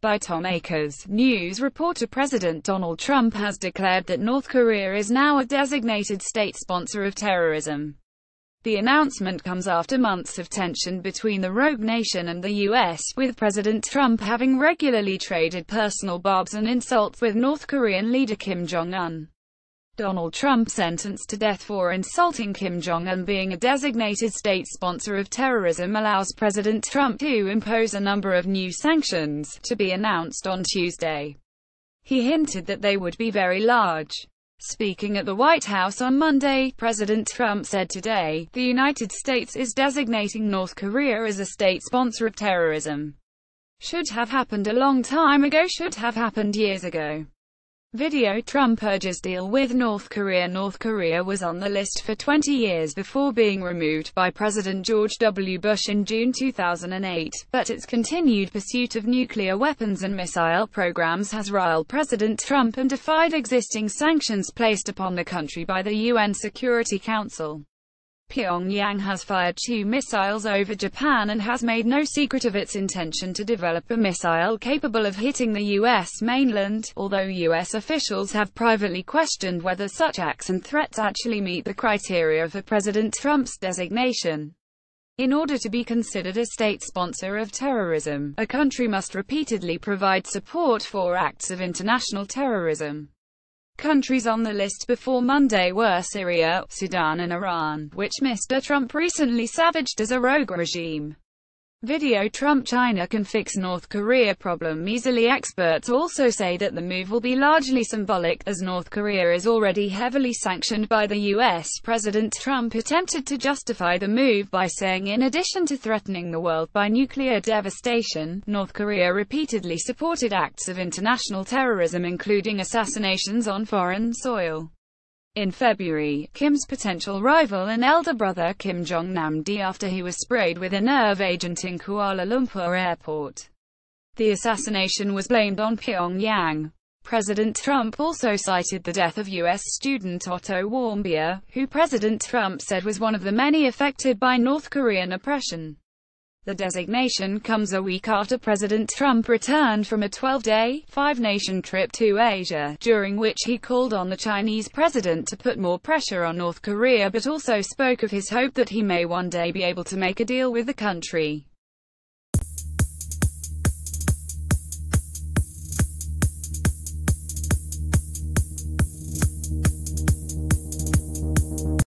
By Tom Akers, news reporter, President Donald Trump has declared that North Korea is now a designated state sponsor of terrorism. The announcement comes after months of tension between the rogue nation and the U.S., with President Trump having regularly traded personal barbs and insults with North Korean leader Kim Jong-un. Donald Trump sentenced to death for insulting Kim Jong-un being a designated state sponsor of terrorism allows President Trump to impose a number of new sanctions, to be announced on Tuesday. He hinted that they would be very large. Speaking at the White House on Monday, President Trump said today, "The United States is designating North Korea as a state sponsor of terrorism. Should have happened a long time ago, should have happened years ago." Video: Trump urges deal with North Korea. North Korea was on the list for 20 years before being removed by President George W. Bush in June 2008, but its continued pursuit of nuclear weapons and missile programs has riled President Trump and defied existing sanctions placed upon the country by the UN Security Council. Pyongyang has fired 2 missiles over Japan and has made no secret of its intention to develop a missile capable of hitting the U.S. mainland, although U.S. officials have privately questioned whether such acts and threats actually meet the criteria for President Trump's designation. In order to be considered a state sponsor of terrorism, a country must repeatedly provide support for acts of international terrorism. Countries on the list before Monday were Syria, Sudan and Iran, which Mr. Trump recently savaged as a rogue regime. Video: Trump: China can fix North Korea problem easily. Experts also say that the move will be largely symbolic, as North Korea is already heavily sanctioned by the U.S. President Trump attempted to justify the move by saying in addition to threatening the world by nuclear devastation, North Korea repeatedly supported acts of international terrorism including assassinations on foreign soil. In February, Kim's potential rival and elder brother Kim Jong-nam died after he was sprayed with a nerve agent in Kuala Lumpur airport. The assassination was blamed on Pyongyang. President Trump also cited the death of U.S. student Otto Warmbier, who President Trump said was one of the many affected by North Korean oppression. The designation comes a week after President Trump returned from a 12-day, 5-nation trip to Asia, during which he called on the Chinese president to put more pressure on North Korea but also spoke of his hope that he may one day be able to make a deal with the country.